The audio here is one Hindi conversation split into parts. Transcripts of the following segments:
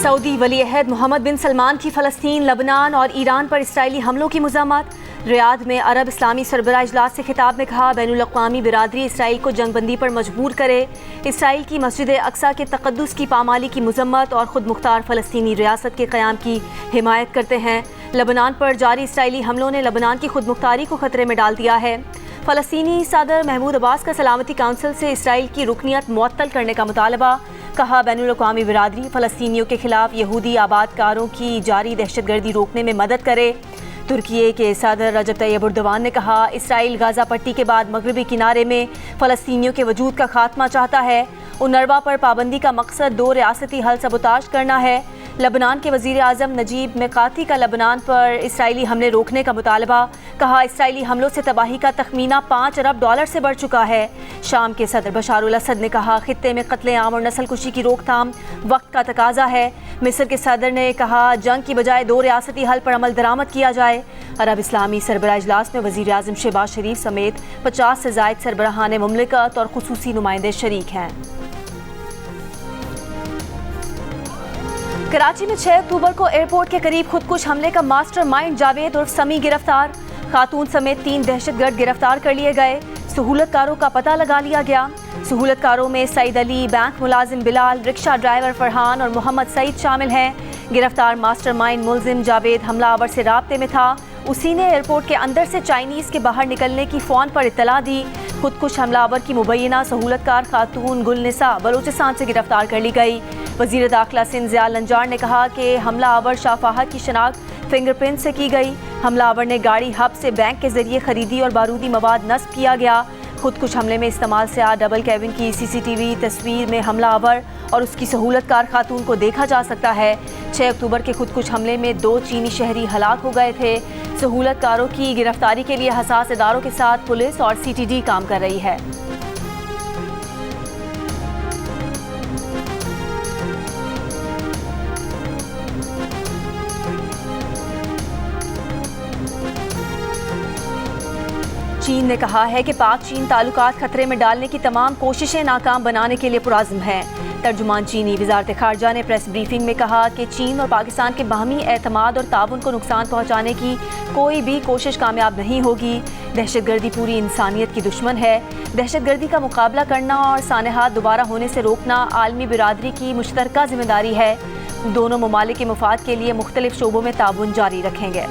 सऊदी वली-ए-अहद मोहम्मद बिन सलमान की फ़लस्तीन, लबनान और ईरान पर इसराइली हमलों की मज़म्मत। रियाद में अरब इस्लामी सरबराह इजलास से खिताब में कहा, बैनुल अक़वामी बिरादरी इसराइल को जंगबंदी पर मजबूर करे। इसराइल की मस्जिद अक्सा के तक़द्दुस की पामाली की मज़म्मत और ख़ुद मुख्तार फ़लस्तीनी रियासत के क़याम की हिमायत करते हैं। लबनान पर जारी इसराइली हमलों ने लबनान की खुद मुख्तारी को ख़तरे में डाल दिया है। फ़लस्तीनी सदर महमूद अब्बास का सलामती काउंसिल से इसराइल की रुकनियत मुअत्तल करने का मुतालबा। कहा, बैनुल अक़वामी बिरादरी फ़लस्तीनियों के खिलाफ यहूदी आबादकारों की जारी दहशतगर्दी रोकने में मदद करे। तुर्की के सदर रजब तैयब एर्दोगान ने कहा, इसराइल गाज़ा पट्टी के बाद मगरबी किनारे में फ़लस्तीनियों के वजूद का खात्मा चाहता है। उनरवा पर पाबंदी का मकसद दो रियासती हल सबूताज करना है। लबनान के वज़ीर आज़म नजीब मिकाती का लबनान पर इसराइली हमले रोकने का मुतालबा। कहा, इसराइली हमलों से तबाही का तखमीना $5 अरब से बढ़ चुका है। शाम के सदर बशारुल असद ने कहा, खित्ते में कत्ले-आम और नस्लकुशी की रोकथाम वक्त का तकाजा है। मिस्र के सदर ने कहा, जंग की बजाय दो रियासती हल पर अमल दरामद किया जाए। अरब इस्लामी सरबराह इजलास में वज़ीर आज़म शहबाज शरीफ समेत 50 से ज़ायद सरबराहान मुमलिकत और खुसूसी नुमाइंदे शरीक हैं। कराची में 6 अक्टूबर को एयरपोर्ट के करीब खुदकुश हमले का मास्टरमाइंड जावेद उर्फ समी गिरफ्तार। खातून समेत 3 दहशतगर्द गिरफ्तार कर लिए गए। सहूलतकारों का पता लगा लिया गया। सहूलतकारों में सईद अली, बैंक मुलाजिम बिलाल, रिक्शा ड्राइवर फरहान और मोहम्मद सईद शामिल हैं। गिरफ्तार मास्टरमाइंड मुलजिम जावेद हमलावर से राब्ते में था। उसी ने एयरपोर्ट के अंदर से चाइनीज़ के बाहर निकलने की फ़ोन पर इत्तला दी। खुदकुश हमलावर की मुबैना सहूलतकार खातून गुलनिसा बलूचिस्तान से गिरफ्तार कर ली गई। वज़ीर दाखिला सिंध ज़िया लंजार ने कहा कि हमलावर शाहफाहर की शनाख्त फिंगरप्रिंट से की गई। हमलावर ने गाड़ी हब से बैंक के जरिए खरीदी और बारूदी मवाद नस्ब किया गया। खुदकुश हमले में इस्तेमाल से डबल कैबिन की CCTV तस्वीर में हमलावर और उसकी सहूलतकार खातून को देखा जा सकता है। 6 अक्टूबर के खुदकुश हमले में 2 चीनी शहरी हलाक हो गए थे। सहूलतकारों की गिरफ्तारी के लिए हसास इदारों के साथ पुलिस और CTD काम कर रही है। चीन ने कहा है कि पाक चीन ताल्लुकात खतरे में डालने की तमाम कोशिशें नाकाम बनाने के लिए पुरज़्म हैं। तर्जुमान चीनी वज़ारत ख़ारजा ने प्रेस ब्रीफिंग में कहा कि चीन और पाकिस्तान के बाहमी एतमाद और ताउन को नुकसान पहुँचाने की कोई भी कोशिश कामयाब नहीं होगी। दहशतगर्दी पूरी इंसानियत की दुश्मन है। दहशतगर्दी का मुकाबला करना और सानहात दोबारा होने से रोकना आलमी बिरादरी की मुश्तरका जिम्मेदारी है। दोनों ममालिक के मुफाद के लिए मुख्तलिफ शोबों में ताउन जारी रखेंगे।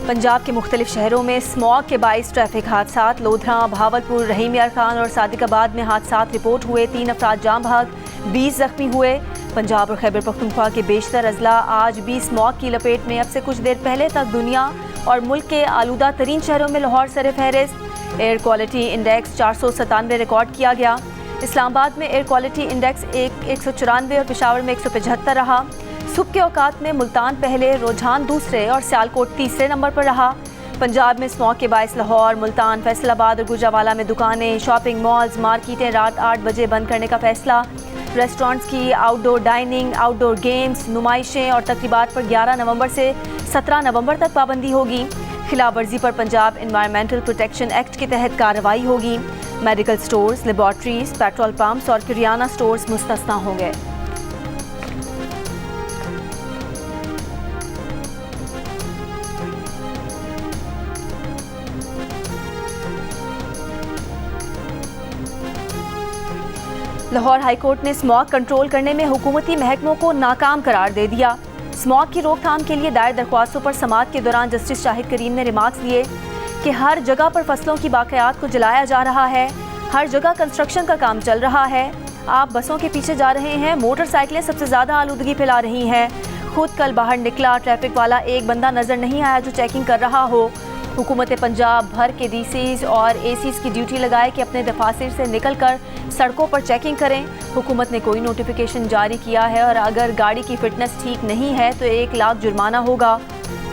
पंजाब के मुख्तलिफ शहरों में स्मॉग के बाइस ट्रैफिक हादसात। लोधरा, भावलपुर, रहीम यार खान और सादिकाबाद में हादसात रिपोर्ट हुए। 3 अफराद जाम बहक, 20 जख्मी हुए। पंजाब और खैबर पख्तूनख्वा के बेशतर अजला आज भी स्मॉग की लपेट में। अब से कुछ देर पहले तक दुनिया और मुल्क के आलूदा तरीन शहरों में लाहौर सर फहरिस्त। एयर क्वालिटी इंडेक्स 497 रिकॉर्ड किया गया। इस्लामाबाद में एयर क्वालिटी इंडेक्स 194 और पेशावर में 175 रहा। सुबह के औकात में मुल्तान पहले, रुझान दूसरे और सियालकोट तीसरे नंबर पर रहा। पंजाब में स्मॉग के बायस लाहौर, मुल्तान, फैसलाबाद और गुजरावाला में दुकानें, शॉपिंग मॉल्स, मार्केटें रात 8 बजे बंद करने का फैसला। रेस्टोरेंट्स की आउटडोर डाइनिंग, आउटडोर गेम्स, नुमाइशें और तकरीबात पर 11 नवंबर से 17 नवंबर तक पाबंदी होगी। खिलाफ वर्जी पर पंजाब एनवायरमेंटल प्रोटेक्शन एक्ट के तहत कार्रवाई होगी। Medical stores, laboratories, petrol pumps और किरियाना स्टोर्स मुस्तस्ना होंगे। लाहौर हाईकोर्ट ने स्मॉग कंट्रोल करने में हुकूमती महकमों को नाकाम करार दे दिया। स्मॉग की रोकथाम के लिए दायर दरख्वास्तों पर समाअत के दौरान जस्टिस शाहिद करीम ने रिमार्क्स दिए कि हर जगह पर फसलों की बाक़ियात को जलाया जा रहा है, हर जगह कंस्ट्रक्शन का काम चल रहा है। आप बसों के पीछे जा रहे हैं, मोटरसाइकिलें सबसे ज़्यादा आलूदगी फैला रही हैं। खुद कल बाहर निकला ट्रैफिक वाला एक बंदा नज़र नहीं आया जो चेकिंग कर रहा हो। हुकूमत पंजाब भर के DCs और ACs की ड्यूटी लगाए कि अपने दफातर से निकल कर सड़कों पर चेकिंग करें। हुकूमत ने कोई नोटिफिकेशन जारी किया है और अगर गाड़ी की फिटनेस ठीक नहीं है तो 1 लाख जुर्माना होगा।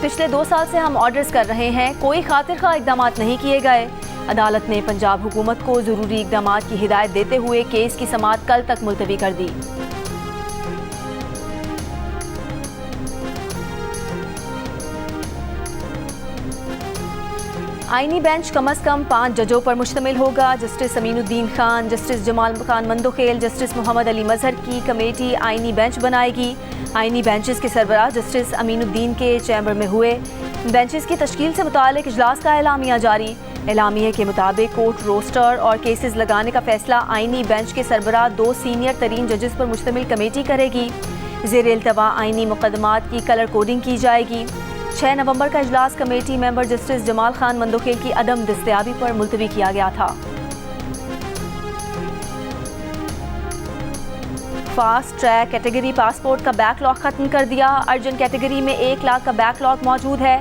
पिछले 2 साल से हम ऑर्डर्स कर रहे हैं, कोई खातिर खा इकदाम नहीं किए गए। अदालत ने पंजाब हुकूमत को ज़रूरी इकदाम की हिदायत देते हुए केस की समाअत कल तक मुलतवी कर दी। आईनी बेंच कम अज़ कम 5 जजों पर मुश्तमिल होगा। Justice Aminuddin Khan, justice Jamal Khan Mandokhail, justice Mohammad Ali Mazhar की कमेटी आईनी बेंच बनाएगी। आईनी बेंचेस के सरबराह जस्टिस अमीनुद्दीन के चैम्बर में हुए बेंचेस की तश्कील से मुतालिक इजलास का एलामिया जारी। एलामिया के मुताबिक कोर्ट रोस्टर और केसेस लगाने का फैसला आईनी बेंच के सरबराह 2 सीनियर तरीन जजेस पर मुश्तमिल कमेटी करेगी। ज़ेर इल्तवा आईनी मुकदमात की कलर कोडिंग की जाएगी। 6 नवंबर का इजलास committee member justice Jamal Khan Mandokhel की अदम दस्तयाबी पर मुलतवी किया गया था। फास्ट ट्रैक कैटेगरी पासपोर्ट का बैकलॉग खत्म कर दिया। अर्जेंट कैटेगरी में 1 लाख का बैकलॉग मौजूद है।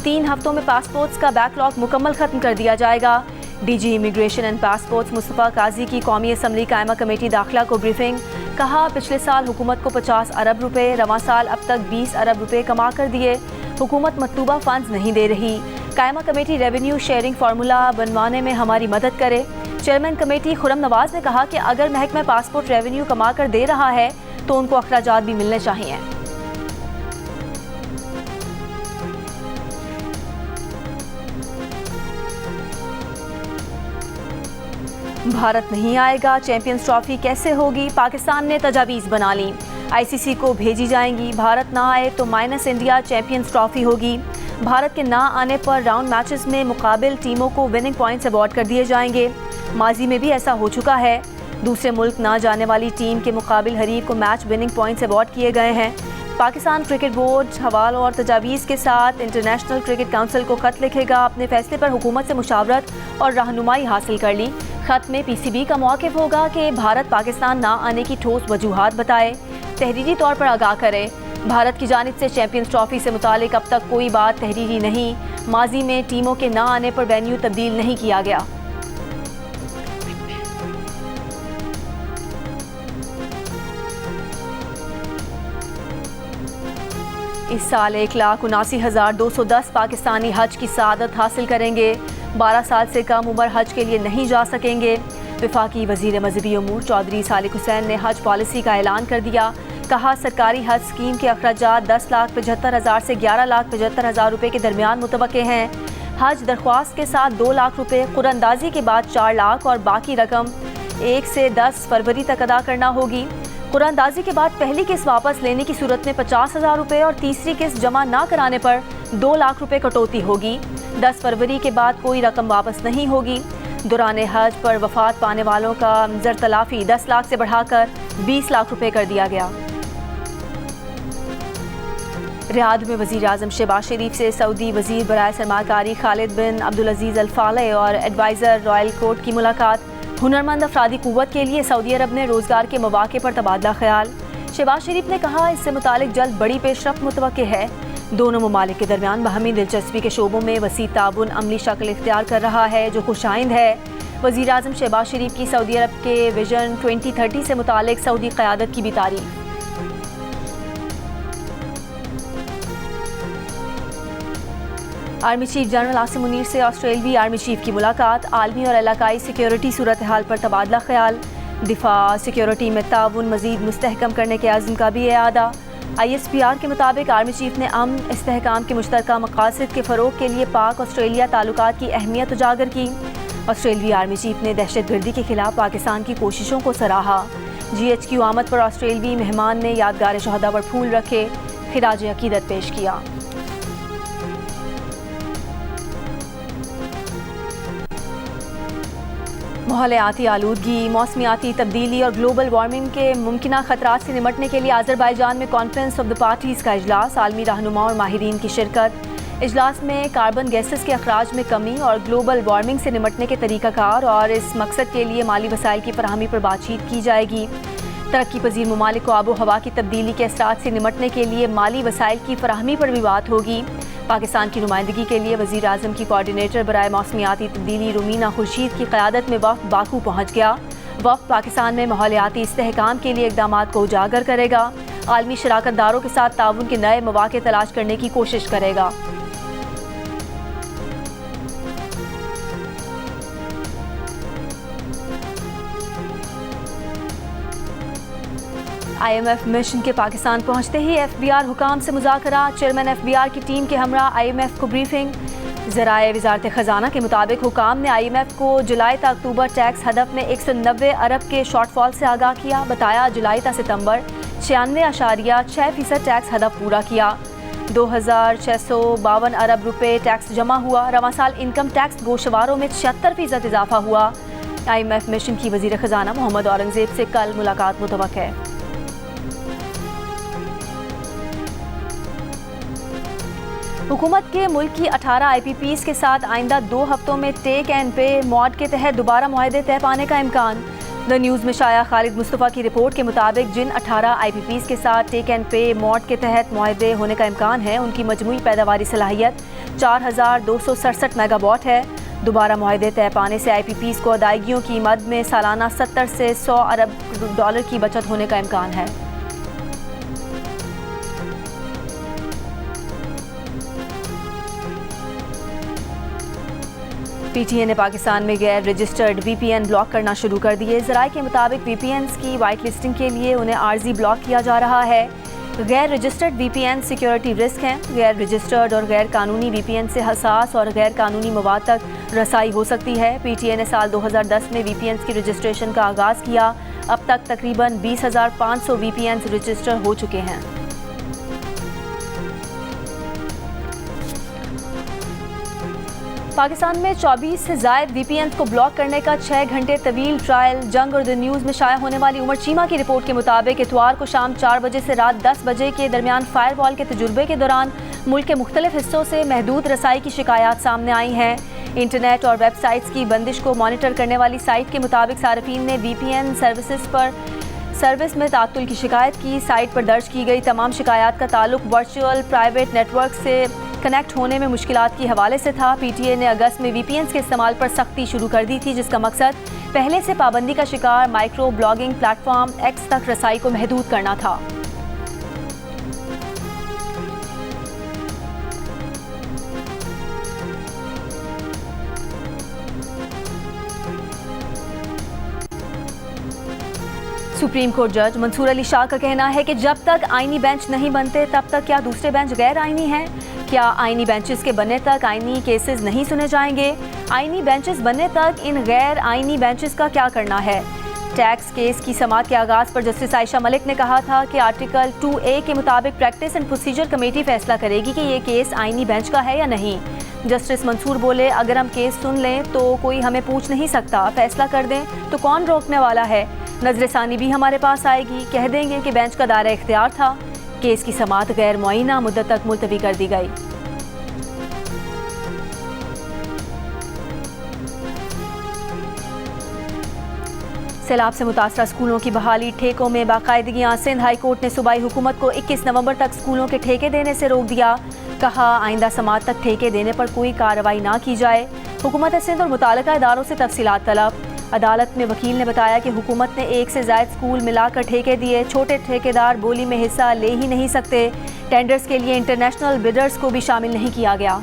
3 हफ्तों में पासपोर्ट्स का बैकलॉग मुकम्मल खत्म कर दिया जाएगा। DG immigration and passports Mustafa Qazi की कौमी असम्बली कायमा कमेटी दाखिला को ब्रीफिंग। कहा, पिछले साल हुकूमत को 50 अरब रुपए, रवां साल अब तक 20 अरब रुपए कमा कर दिए। हुकूमत मतलूबा फंड्स नहीं दे रही। कायमा कमेटी रेवेन्यू शेयरिंग फार्मूला बनवाने में हमारी मदद करे। चेयरमैन कमेटी खुरम नवाज ने कहा कि अगर महकमा पासपोर्ट रेवेन्यू कमा कर दे रहा है तो उनको अखराजात भी मिलने चाहिए। भारत नहीं आएगा, चैंपियंस ट्रॉफी कैसे होगी? पाकिस्तान ने तजावीज़ बना ली, आईसीसी को भेजी जाएंगी। भारत ना आए तो माइनस इंडिया चैंपियंस ट्रॉफी होगी। भारत के ना आने पर राउंड मैचेस में मुकाबिल टीमों को विनिंग पॉइंट्स अवार्ड कर दिए जाएंगे। माजी में भी ऐसा हो चुका है। दूसरे मुल्क ना जाने वाली टीम के मुकाबिल हरीफ को मैच विनिंग पॉइंट्स अवार्ड किए गए हैं। पाकिस्तान क्रिकेट बोर्ड हवालों और तजावीज़ के साथ इंटरनेशनल क्रिकेट काउंसिल को ख़त लिखेगा। अपने फैसले पर हुकूमत से मुशावरत और रहनुमाई हासिल कर ली। ख़त में पीसीबी का मौक़िफ़ होगा कि भारत पाकिस्तान ना आने की ठोस वजूहात बताए, तहरीरी तौर पर आगाह करे। भारत की जानिब से चैंपियंस ट्रॉफी से मुतालिक अब तक कोई बात तहरीरी नहीं। माजी में टीमों के ना आने पर वेन्यू तब्दील नहीं किया गया। इस साल 1,79,210 पाकिस्तानी हज की सआदत हासिल करेंगे। 12 साल से कम उम्र हज के लिए नहीं जा सकेंगे। वफाकी वज़ीर मज़हबी उमूर चौधरी सालिक हुसैन ने हज पॉलिसी का ऐलान कर दिया। कहा, सरकारी हज स्कीम के अखराजात 10,75,000 से 11,75,000 रुपये के दरमियान मुतवक्के हैं। हज दरख्वास्त के साथ 2 लाख रुपये, कुरानदाजी के बाद 4 लाख और बाकी रकम 1 से 10 फरवरी तक अदा करना होगी। कुरानदाजी के बाद पहली किस्त वापस लेने की सूरत में 50,000 रुपये और तीसरी किस्त जमा ना कराने पर 2 लाख रुपये कटौती होगी। 10 फरवरी के बाद कोई रकम वापस नहीं होगी। दौरान हज पर वफात पाने वालों का ज़र तलाफ़ी 10 लाख से बढ़ाकर 20 लाख रुपये कर दिया गया। रियाद में वज़ीर आज़म शहबाज शरीफ से सऊदी वज़ीर बराए सरमाकारी खालिद बिन अब्दुल अजीज़ अल फाले और एडवाइज़र रॉयल कोर्ट की मुलाकात। हुनरमंद अफरादी क़ुव्वत के लिए सऊदी अरब ने रोज़गार के मौक़े पर तबादला ख्याल। शहबाज शरीफ ने कहा, इससे मुतालिक जल्द बड़ी पेशरफ्त मुतवक्के है। दोनों ममालिक के दरमियान बाहमी दिलचस्पी के शोबों में वसी ताबुन अमली शक्ल इख्तियार कर रहा है, जो खुशाइंद है। वज़ीर आज़म शहबाज शरीफ की सऊदी अरब के विजन 2030 से मुतालिक सऊदी क़यादत की भी तारीफ। Army chief general Asim Munir से ऑस्ट्रेलवी आर्मी चीफ की मुलाकात। आलमी और इलाकाई सिक्योरिटी सूरत हाल पर तबादला ख्याल। दिफा सिक्योरिटी में ताउन मज़ीद मुस्तहकम करने के आज़म का भी इआदा। ISPR के मुताबिक आर्मी चीफ ने अमन इस्तेहकाम के मुश्तरका मकासद के फ़रोग के लिए पाक ऑस्ट्रेलिया ताल्लुकात की अहमियत उजागर की। ऑस्ट्रेलवी आर्मी चीफ ने दहशतगर्दी के खिलाफ पाकिस्तान की कोशिशों को सराहा। GHQ आमद पर ऑस्ट्रेलवी मेहमान ने यादगार शहदा पर फूल रखे, खिराज अकीदत पेश किया। माहौलियाती आलूदगी, मौसमियाती तब्दीली और ग्लोबल वार्मिंग के मुमकिना खतरात से निमटने के लिए आज़रबाईजान में कॉन्फ्रेंस ऑफ द पार्टीज़ का इजलास। आलमी रहनुमा और माहिरीन की शिरकत। इजलास में कार्बन गैसेस के अखराज में कमी और ग्लोबल वार्मिंग से निमटने के तरीक़ाकार और इस मकसद के लिए माली वसाइल की फराहमी पर बातचीत की जाएगी। तरक्की पजीर ममालिक को आबो हवा की तब्दीली के असरात से निमटने के लिए माली वसाइल की फराहमी पर भी बात होगी। पाकिस्तान की नुमाइंदगी के लिए वज़ीर आज़म की कोऑर्डिनेटर बराए मौसमियाती तब्दीली रुमीना खुर्शीद की क़यादत में वफ़द बाकू पहुँच गया। वफ़द पाकिस्तान में माहौलियाती इस्तेहकाम के लिए इक़दामात को उजागर करेगा। आलमी शराकतदारों के साथ ताउन के नए मौक़े तलाश करने की कोशिश करेगा। IMF मिशन के पाकिस्तान पहुंचते ही FBR हुकाम से मुज़ाकरा। चेयरमैन FBR की टीम के हमरा IMF को ब्रीफिंग। ज़राए वज़ारत ख़जाना के मुताबिक हुकाम ने IMF को जुलाई ता अक्टूबर टैक्स हदफ में 190 अरब के शॉर्टफॉल से आगाह किया। बताया जुलाई ता सितंबर 96.6% टैक्स हदफ पूरा किया। 2652 अरब रुपए टैक्स जमा हुआ। रवां साल इनकम टैक्स गोशवारों में 76% इजाफा हुआ। IMF मिशन की वज़ीर ख़जाना मोहम्मद औरंगज़ेब से कल मुलाकात मुतवक्किल है। हुकूमत के मुल्क की 18 IPPs के साथ आइंदा 2 हफ्तों में टेक एंड पे मॉड के तहत दोबारा मुआहदे तय पाने का इम्कान। द न्यूज़ में शाया खालिद मुस्तफ़ा की रिपोर्ट के मुताबिक जिन 18 IPPs के साथ टेक एंड पे मॉड के तहत मुआहदे होने का इम्कान है, उनकी मजमूई पैदावारी सलाहियत 4267 मेगावाट है। दोबारा मुआहदे तय पाने से IPPs को अदायगियों की मद में सालाना 70 से 100 अरब डॉलर की बचत होने का इम्कान है। PTA ने पाकिस्तान में गैर रजिस्टर्ड VPN ब्लॉक करना शुरू कर दिए। ज़राए के मुताबिक VPNs की वाइट लिस्टिंग के लिए उन्हें आर्जी ब्लॉक किया जा रहा है। गैर रजिस्टर्ड VPN सिक्योरिटी रिस्क हैं। गैर रजिस्टर्ड और गैर कानूनी VPN से हसास और गैर कानूनी मवाद तक रसाई हो सकती है। PTA ने साल 2010 में VPNs की रजिस्ट्रेशन का आगाज़ किया। अब तक तकरीबन 20,500 VPNs रजिस्टर हो चुके हैं। पाकिस्तान में 24 से ज़ायद VPNs को ब्लॉक करने का 6 घंटे तवील ट्रायल जंग और द न्यूज़ में शाया होने वाली उमर चीमा की रिपोर्ट के मुताबिक इतवार को शाम 4 बजे से रात 10 बजे के दरमियान फायरवॉल के तजुर्बे के दौरान मुल्क के मुख्तलिफ हिस्सों से महदूद रसाई की शिकायत सामने आई हैं। इंटरनेट और वेबसाइट्स की बंदिश को मॉनिटर करने वाली साइट के मुताबिक सार्फिन ने VPN सर्विस में तातुल की शिकायत की। साइट पर दर्ज की गई तमाम शिकायत का ताल्लुक वर्चुअल प्राइवेट नेटवर्क से कनेक्ट होने में मुश्किलात के हवाले से था। PTA ने अगस्त में VPNs के इस्तेमाल पर सख्ती शुरू कर दी थी, जिसका मकसद पहले से पाबंदी का शिकार माइक्रो ब्लॉगिंग प्लेटफॉर्म X तक रसाई को महदूद करना था। सुप्रीम कोर्ट जज मंसूर अली शाह का कहना है कि जब तक आईनी बेंच नहीं बनते तब तक क्या दूसरे बेंच गैर आईनी हैं? क्या आईनी बेंचेस के बनने तक आईनी केसेस नहीं सुने जाएंगे? आईनी बेंचेस बनने तक इन गैर आईनी बेंचेस का क्या करना है? टैक्स केस की समाअत के आगाज़ पर जस्टिस आयशा मलिक ने कहा था कि आर्टिकल 2A के मुताबिक प्रैक्टिस एंड प्रोसीजर कमेटी फैसला करेगी कि ये केस आईनी बेंच का है या नहीं। जस्टिस मंसूर बोले, अगर हम केस सुन लें तो कोई हमें पूछ नहीं सकता, फैसला कर दें तो कौन रोकने वाला है? नजरसानी भी हमारे पास आएगी, कह देंगे कि बेंच का दायरा इख्तियार था। केस की समाअत गैर मुअय्यना मुद्दत तक मुलतवी कर दी गई। सैलाब से मुतासरा स्कूलों की बहाली ठेकों में बाकायदगियाँ। सिंध हाई कोर्ट ने सूबाई हुकूमत को 21 नवंबर तक स्कूलों के ठेके देने से रोक दिया। कहा, आइंदा समाअत तक ठेके देने पर कोई कार्रवाई ना की जाए। हुकूमत सिंध और मुताल्लिका इदारों से तफसीलात तलब। अदालत में वकील ने बताया कि हुकूमत ने 1 से ज़ायद स्कूल मिलाकर ठेके दिए। छोटे ठेकेदार बोली में हिस्सा ले ही नहीं सकते। टेंडर्स के लिए इंटरनेशनल बिडर्स को भी शामिल नहीं किया गया।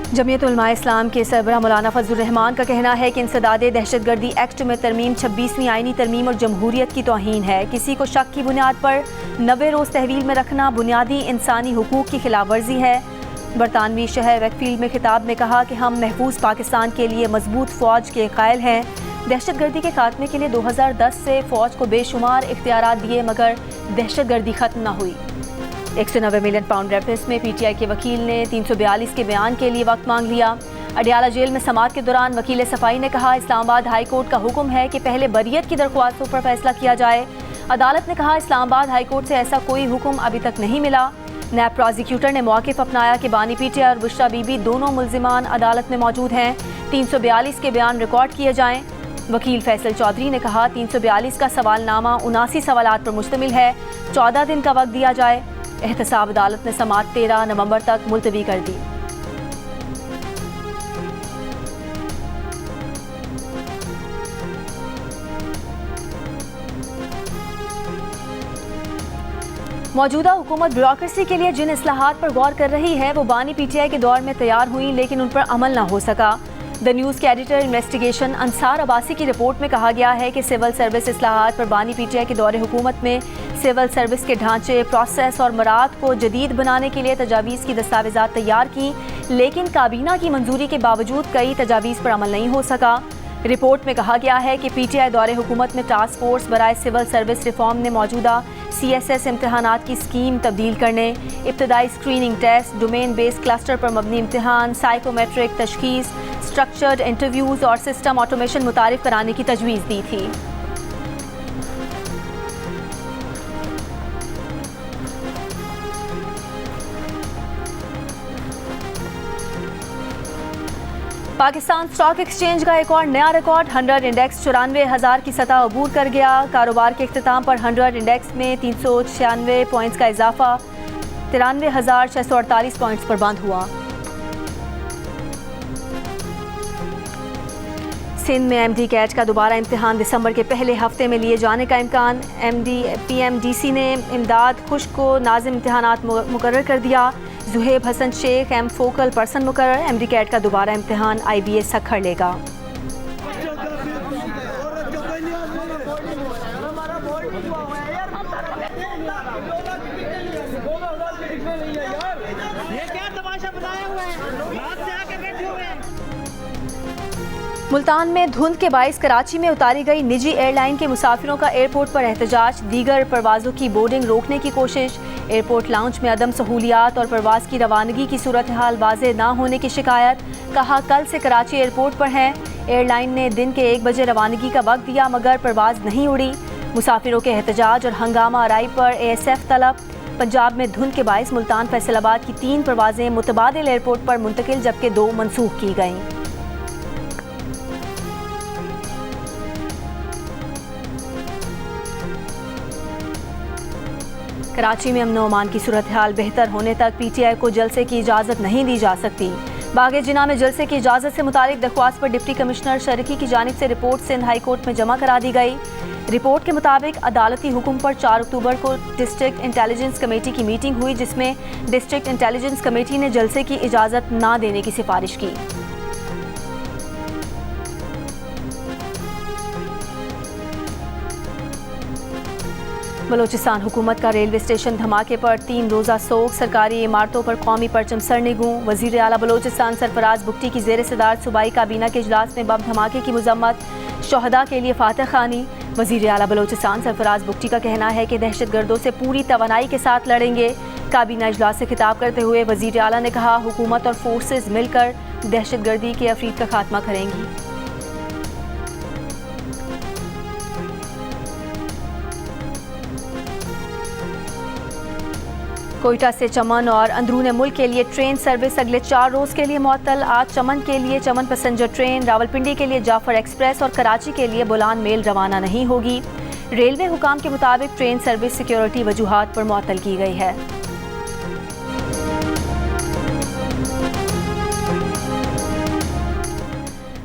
जमीयत उलमा इस्लाम के सरबराह मौलाना फजलुर रहमान का कहना है कि इंसदादे दहशतगर्दी एक्ट में तरमीम 26वीं आईनी तरमीम और जमहूरियत की तौहीन है। किसी को शक की बुनियाद पर 90 रोज़ तहवील में रखना बुनियादी इंसानी हुकूक की खिलाफ वर्जी है। बरतानवी शहर वैकफील्ड में खिताब में कहा कि हम महफूज पाकिस्तान के लिए मजबूत फ़ौज के कायल हैं। दहशतगर्दी के खात्मे के लिए 2010 से फ़ौज को बेशुमार इख्तियारात दिए, मगर दहशतगर्दी ख़त्म न हुई। 190 मिलियन पाउंड रेफरेंस में PTI के वकील ने 342 के बयान के लिए वक्त मांग लिया। अडियाला जेल में समाअत के दौरान वकील सफाई ने कहा, इस्लामाबाद हाई कोर्ट का हुक्म है कि पहले बरियत की दरख्वास्तों पर फैसला किया जाए। अदालत ने कहा, इस्लामाबाद हाई कोर्ट से ऐसा कोई हुक्म अभी तक नहीं मिला। नैब प्रोसिक्यूटर ने मौक़िफ़ अपनाया कि बानी PTI और बुशरा बीबी दोनों मुल्जिमान अदालत में मौजूद हैं। 342 के बयान रिकॉर्ड किए जाएँ। वकील फैसल चौधरी ने कहा, 342 का सवालनामा 79 सवालात पर मुश्तमिल है। 14 दिन का वक्त दिया जाए। एहतसाब अदालत ने समाअत 13 नवंबर तक मुलतवी कर दी। मौजूदा हुकूमत ब्यूरोक्रेसी के लिए जिन इस्लाहात पर गौर कर रही है वो बानी PTI के दौर में तैयार हुई, लेकिन उन पर अमल ना हो सका। द न्यूज़ के एडिटर इन्वेस्टिगेशन अंसार अब्बासी की रिपोर्ट में कहा गया है कि सिविल सर्विस इस्लाहात पर बानी पीटीआई के दौरे हुकूमत में सिविल सर्विस के ढांचे, प्रोसेस और मराद को जदीद बनाने के लिए तजावीज़ की दस्तावेज़ात तैयार की, लेकिन काबीना की मंजूरी के बावजूद कई तजावीज़ पर अमल नहीं हो सका। रिपोर्ट में कहा गया है कि पीटीआई दौरे हुकूमत में टास्क फोर्स बराए सिविल सर्विस रिफॉर्म ने मौजूदा CSS इम्तहानात की स्कीम तब्दील करने, इब्तदाई screening test, domain based cluster पर मबनी इम्तहान, साइकोमेट्रिक तशखीस, स्ट्रक्चर्ड इंटरव्यूज़ और सिस्टम ऑटोमेशन मुतारिफ कराने की तजवीज़ दी थी। पाकिस्तान स्टॉक एक्सचेंज का एक और नया रिकॉर्ड 100 इंडेक्स 94,000 की सतह अबूर कर गया। कारोबार के इख्तिताम पर 100 इंडेक्स में 396 पॉइंट्स का इजाफा 93,648 पॉइंट्स पर बंद हुआ। सिंध में MD कैट का दोबारा इम्तिहान दिसंबर के पहले हफ्ते में लिए जाने का इम्कान। PMDC ने इमदाद खुश को नाज़िम इम्तिहानात मुकर्रर कर दिया। Zuhaib Hasan Shaikh M focal person मुकर्रर। MD कैट का दोबारा इम्तिहान IBA सखर लेगा। मुल्तान में धुंध के बाइस कराची में उतारी गई निजी एयरलाइन के मुसाफिरों का एयरपोर्ट पर एहतजाज, दीगर परवाज़ों की बोर्डिंग रोकने की कोशिश। एयरपोर्ट लाउंज में अदम सहूलियात और परवाज़ की रवानगी की सूरत हाल वाज़े ना होने की शिकायत। कहा कल से कराची एयरपोर्ट पर हैं। एयरलाइन ने दिन के 1 बजे रवानगी का वक्त दिया मगर परवाज़ नहीं उड़ी। मुसाफिरों के एहतजाज और हंगामा आराई पर ASF तलब। पंजाब में धुंध के बाइस मुल्तान फैसलाबाद की 3 परवाज़ें मुतबादिल एयरपोर्ट पर मुंतकिल जबकि 2 मनसूख की गईं। कराची में अमन अमान की सूरत हाल बेहतर होने तक PTI को जलसे की इजाज़त नहीं दी जा सकती। बागे जिना में जलसे की इजाज़त से मुतालिक दरख्वास्त पर डिप्टी कमिश्नर शरीकी की जानिब से रिपोर्ट सिंध हाई कोर्ट में जमा करा दी गई। रिपोर्ट के मुताबिक अदालती हुक्म पर 4 अक्टूबर को डिस्ट्रिक्ट इंटेलिजेंस कमेटी की मीटिंग हुई, जिसमें डिस्ट्रिक्ट इंटेलिजेंस कमेटी ने जलसे की इजाज़त ना देने की सिफारिश की। बलोचिस्तान हुकूमत का रेलवे स्टेशन धमाके पर 3 रोज़ा सोग, सरकारी इमारतों पर कौमी परचम सरनिगूं। वज़ीर आला बलोचिस्तान सरफराज बुगटी की ज़ेर सदारत सूबाई काबीना के इजलास में बम धमाके की मजम्मत, शहदा के लिए फातह खानी। वज़ीर आला बलोचिस्तान सरफराज बुगटी का कहना है कि दहशतगर्दों से पूरी तवानाई के साथ लड़ेंगे। काबीना इजलास से खिताब करते हुए वज़ीर आला ने कहा हुकूमत और फोर्सेज मिलकर दहशतगर्दी के अफरीद का खात्मा करेंगी। कोयटा से चमन और अंदरूने मुल्क के लिए ट्रेन सर्विस अगले 4 रोज़ के लिए मुअत्तल। आज चमन के लिए चमन पैसेंजर ट्रेन, रावलपिंडी के लिए जाफर एक्सप्रेस और कराची के लिए बुलान मेल रवाना नहीं होगी। रेलवे हुकाम के मुताबिक ट्रेन सर्विस सिक्योरिटी वजूहात पर मुअत्तल की गई है।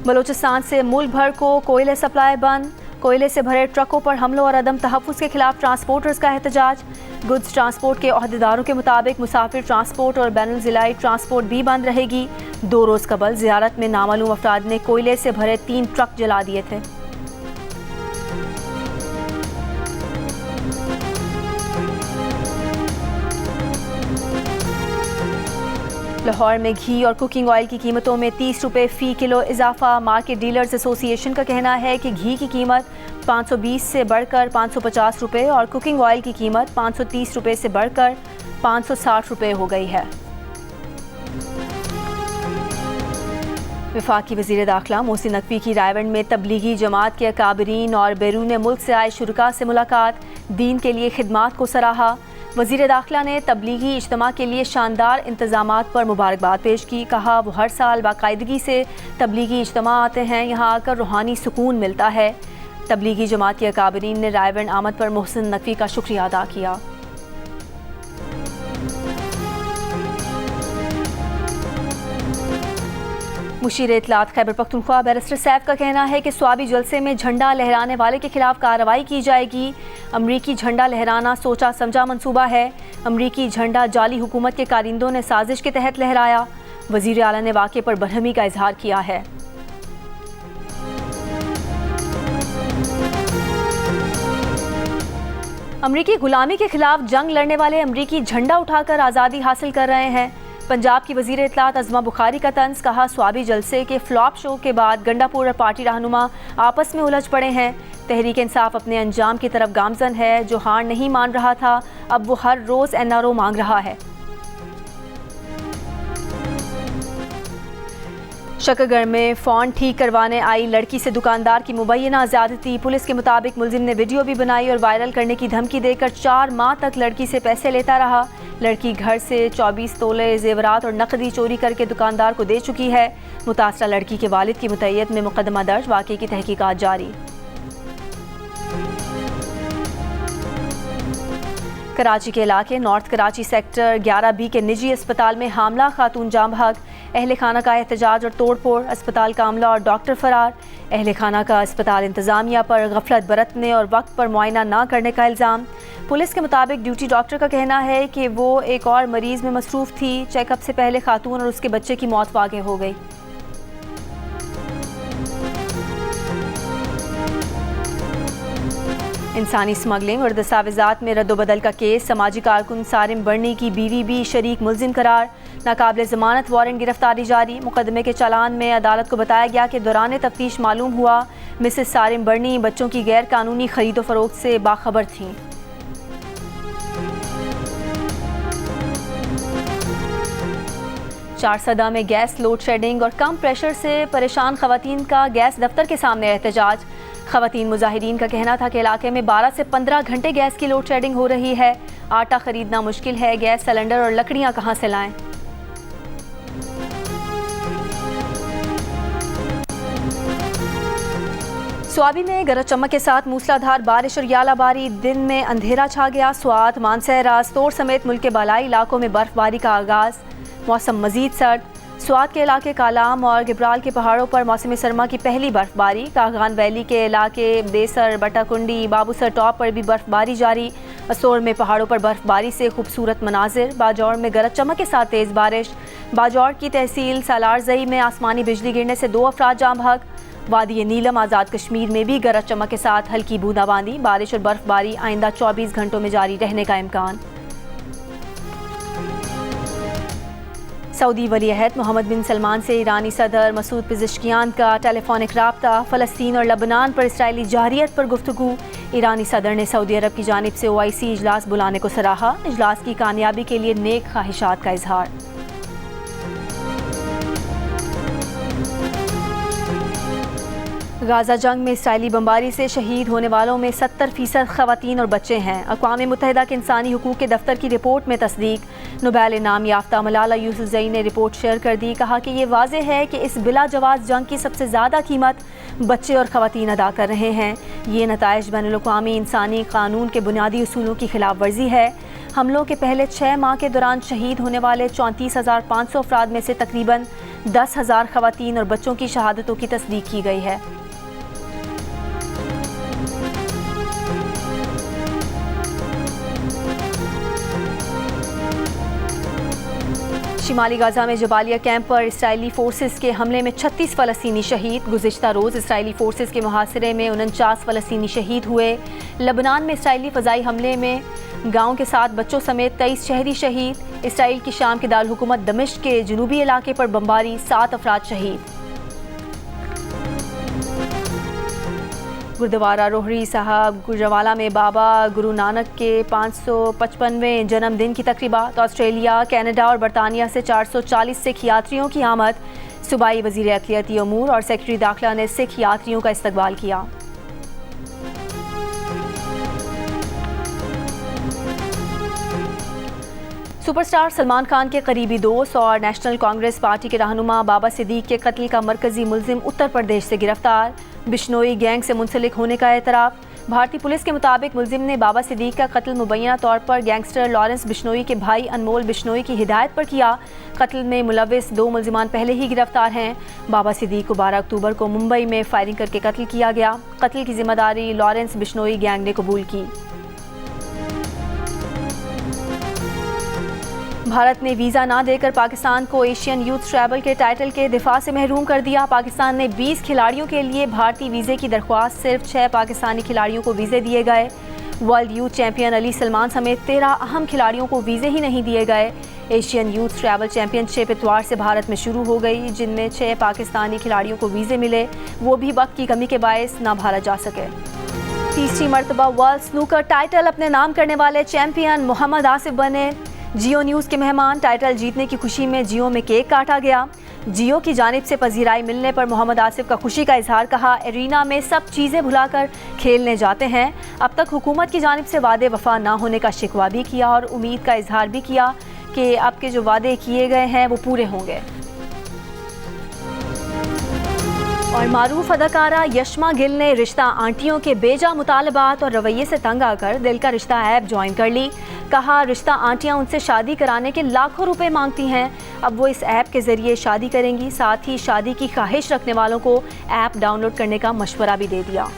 बलोचिस्तान से मुल्क भर को कोयले सप्लाई बंद। कोयले से भरे ट्रकों पर हमलों और अदम तहफ़्फ़ुज़ के खिलाफ ट्रांसपोर्टर्स का एहतजाज। गुड्स ट्रांसपोर्ट के ओहदेदारों के मुताबिक मुसाफिर ट्रांसपोर्ट और बैनुल ज़िलाई ट्रांसपोर्ट भी बंद रहेगी। 2 रोज़ कबल ज़ियारत में नामालूम अफराद ने कोयले से भरे 3 ट्रक जला दिए थे। लाहौर में घी और कुकिंग ऑयल की कीमतों में 30 रुपये फ़ी किलो इजाफा। मार्केट डीलर्स एसोसिएशन का कहना है कि घी की कीमत 520 से बढ़कर 550 रुपये और कुकिंग ऑयल की कीमत 530 रुपये से बढ़कर 560 रुपये हो गई है। वफाकी वज़ीर दाखिला मोहसिन नकवी की रायवंड में तबलीगी जमात के अकाबरीन और बैरून मुल्क से आए शुरका से मुलाकात। दीन के लिए खिदमात को सराहा। वज़ीर दाखिला ने तबलीगी इज्तिमा के लिए शानदार इंतज़ामात पर मुबारकबाद पेश की। कहा वो हर साल बाकायदगी से तबलीगी इज्तिमा आते हैं, यहाँ आकर रूहानी सुकून मिलता है। तबलीगी जमात के अकाबरीन ने रायवंड आमद पर मोहसिन नकवी का शुक्रिया अदा किया। मुशीर इत्तलात खैबर पख्तूनख्वा बैरिस्टर सैफ का कहना है कि स्वाबी जलसे में झंडा लहराने वाले के खिलाफ कार्रवाई की जाएगी। अमरीकी झंडा लहराना सोचा समझा मंसूबा है। अमरीकी झंडा जाली हुकूमत के कारिंदों ने साजिश के तहत लहराया। वज़ीर आला ने वाक़े पर बरहमी का इजहार किया है। अमरीकी गुलामी के खिलाफ जंग लड़ने वाले अमरीकी झंडा उठाकर आज़ादी हासिल कर रहे हैं। पंजाब की वज़ीर इत्तलात अज़मा बुखारी का तंज, कहा स्वाबी जलसे के फ्लॉप शो के बाद गंडापुर और पार्टी रहनुमा आपस में उलझ पड़े हैं। तहरीक इंसाफ अपने अंजाम की तरफ गामजन है, जो हार नहीं मान रहा था अब वो हर रोज़ NRO मांग रहा है। शकरगढ़ में फ़ोन ठीक करवाने आई लड़की से दुकानदार की मुबैना ज़्यादती। पुलिस के मुताबिक मुलजिम ने वीडियो भी बनाई और वायरल करने की धमकी देकर 4 माह तक लड़की से पैसे लेता रहा। लड़की घर से 24 तोले जेवरात और नकदी चोरी करके दुकानदार को दे चुकी है। मुतासरा लड़की के वालिद की मुतैयत में मुकदमा दर्ज, वाक़े की तहकीकात जारी। कराची के इलाके नॉर्थ कराची सेक्टर 11B के निजी अस्पताल में हामला खातून जाम भाग। अहले खाना का एहतजाज और तोड़फोड़, अस्पताल का अमला और डॉक्टर फरार। अहले खाना का अस्पताल इंतज़ामिया पर गफलत बरतने और वक्त पर मुआयना ना करने का इल्ज़ाम। पुलिस के मुताबिक ड्यूटी डॉक्टर का कहना है कि वो एक और मरीज़ में मसरूफ़ थी। चेकअप से पहले खातून और उसके बच्चे की मौत वाक़ हो गई। इंसानी स्मगलिंग और दस्तावेज़ात में रद्दोबदल का केस, समाजी कारकुन सारिम बर्नी की बीवी भी शरीक मुलजिम करार। नाकाबिले ज़मानत वारंट गिरफ्तारी जारी। मुकदमे के चालान में अदालत को बताया गया कि दौरान तफ्तीश मालूम हुआ मिसेस सारिम बर्नी बच्चों की गैर कानूनी खरीदो फरोख्त से बाखबर थीं। चारसदा में गैस लोड शेडिंग और कम प्रेशर से परेशान खवातीन का गैस दफ्तर के सामने एहतजाज। खवातीन मुजाहिरीन का कहना था कि इलाके में 12 से 15 घंटे गैस की लोड शेडिंग हो रही है। आटा खरीदना मुश्किल है, गैस सिलेंडर और लकड़ियां कहां से लाएं। स्वाबी में गरज चमक के साथ मूसलाधार बारिश और यालाबारी, दिन में अंधेरा छा गया। स्वात, मानसहरा, स्तोर समेत मुल्क के बालाई इलाकों में बर्फबारी का आगाज। मौसम मजीद सर्द। स्वात के इलाके कालाम और गिब्राल के पहाड़ों पर मौसम सरमा की पहली बर्फबारी। कागान वैली के इलाके देसर, बटाकुंडी, बाबूसर टॉप पर भी बर्फबारी जारी। असोर में पहाड़ों पर बर्फबारी से खूबसूरत मनाजिर। बाजौर में गरज चमक के साथ तेज़ बारिश। बाजौर की तहसील सालारजई में आसमानी बिजली गिरने से 2 अफराद जाम भाग। वादी नीलम आज़ाद कश्मीर में भी गरज चमक के साथ हल्की बूंदाबांदी। बारिश और बर्फबारी आइंदा 24 घंटों में जारी रहने का इम्कान। सऊदी वलीअहद मोहम्मद बिन सलमान से ईरानी सदर मसूद पिज़ेश्कियान का टेलीफोनिक राब्ता। फ़लस्तीन और लबनान पर इसराइली जारियत पर गुफ्तगू। ईरानी सदर ने सऊदी अरब की जानिब से OIC इजलास बुलाने को सराहा। इजलास की कामयाबी के लिए नेक ख्वाहिशात का इजहार। गाज़ा जंग में इसराइली बमबारी से शहीद होने वालों में 70% खवातीन और बच्चे हैं। अक़वाम मुत्तहिदा के इंसानी हुकूक के दफ्तर की रिपोर्ट में तस्दीक। नोबेल इनाम याफ्ता मलाला यूसुफ़ज़ई ने रिपोर्ट शेयर कर दी। कहा कि ये वाज़ेह है कि इस बिला जवाज़ जंग की सबसे ज़्यादा कीमत बच्चे और खवातीन अदा कर रहे हैं। ये नताइज बैनुल अक़वामी इंसानी कानून के बुनियादी उसूलों की खिलाफ वर्जी है। हमलों के पहले 6 माह के दौरान शहीद होने वाले 34,500 अफराद में से तकरीबन 10,000 खवातीन और बच्चों की शहादतों की तस्दीक की गई है। शिमाली गाज़ा में जबालिया कैंप पर इसराइली फोर्सेस के हमले में 36 फ़लस्तीनी शहीद। गुज़िश्ता रोज़ इसराइली फोर्सेस के मुहासरे में 49 फ़लस्तीनी शहीद हुए। लबनान में इसराइली फ़ज़ाई हमले में गाँव के 7 बच्चों समेत 23 शहरी शहीद। इसराइल की शाम के दारुल हुकूमत दमिश्क के जनूबी इलाके पर बमबारी, 7 अफराद शहीद। गुरुद्वारा रोहरी साहब गुजरावाला में बाबा गुरु नानक के 555वें जन्मदिन की तकरीबात। ऑस्ट्रेलिया, कनाडा और बरतानिया से 440 सिख यात्रियों की आमद। सूबाई वज़ीर अक़लियती अमूर और सेक्रेटरी दाखिला ने सिख यात्रियों का इस्तकबाल किया। सुपरस्टार सलमान खान के करीबी दोस्त और नेशनल कांग्रेस पार्टी के रहनुमा बाबा सिद्दीक के कत्ल का मरकजी मुलजिम उत्तर प्रदेश से गिरफ्तार। बिश्नोई गैंग से मुंसलिक होने का एतराफ़। भारतीय पुलिस के मुताबिक मुलजिम ने बाबा सिद्दीक का कत्ल मुबैना तौर पर गैंगस्टर लॉरेंस बिश्नोई के भाई अनमोल बिश्नोई की हिदायत पर किया। कत्ल में मुलविस 2 मुलजिमान पहले ही गिरफ्तार हैं। बाबा सिद्दीक को 12 अक्टूबर को मुंबई में फायरिंग करके कत्ल किया गया। कत्ल की जिम्मेदारी लॉरेंस बिश्नोई गैंग ने कबूल की। भारत ने वीज़ा ना देकर पाकिस्तान को एशियन यूथ ट्रैवल के टाइटल के दिफा से महरूम कर दिया। पाकिस्तान ने 20 खिलाड़ियों के लिए भारतीय वीज़े की दरख्वास्त, सिर्फ 6 पाकिस्तानी खिलाड़ियों को वीज़े दिए गए। World youth champion Ali Salman समेत 13 अहम खिलाड़ियों को वीज़े ही नहीं दिए गए। एशियन यूथ ट्रैवल चैंपियनशिप इतवार से भारत में शुरू हो गई, जिनमें 6 पाकिस्तानी खिलाड़ियों को वीज़े मिले, वो भी वक्त की कमी के बायस ना भारत जा सके। तीसरी मरतबा वर्ल्ड स्नूकर टाइटल अपने नाम करने वाले चैंपियन मोहम्मद आसिफ बने। जियो न्यूज़ के मेहमान टाइटल जीतने की खुशी में जियो में केक काटा गया। जियो की जानिब से पजीराई मिलने पर मोहम्मद आसिफ का खुशी का इजहार, कहा एरीना में सब चीज़ें भुलाकर खेलने जाते हैं। अब तक हुकूमत की जानिब से वादे वफा ना होने का शिकवा भी किया और उम्मीद का इजहार भी किया कि अब के जो वादे किए गए हैं वो पूरे होंगे। और मारूफ अदाकारा यशमा गिल ने रिश्ता आंटियों के बेजा मुतालबात और रवैये से तंग आकर दिल का रिश्ता ऐप ज्वाइन कर ली। कहा रिश्ता आंटियां उनसे शादी कराने के लाखों रुपए मांगती हैं, अब वो इस ऐप के ज़रिए शादी करेंगी। साथ ही शादी की ख्वाहिश रखने वालों को ऐप डाउनलोड करने का मशवरा भी दे दिया।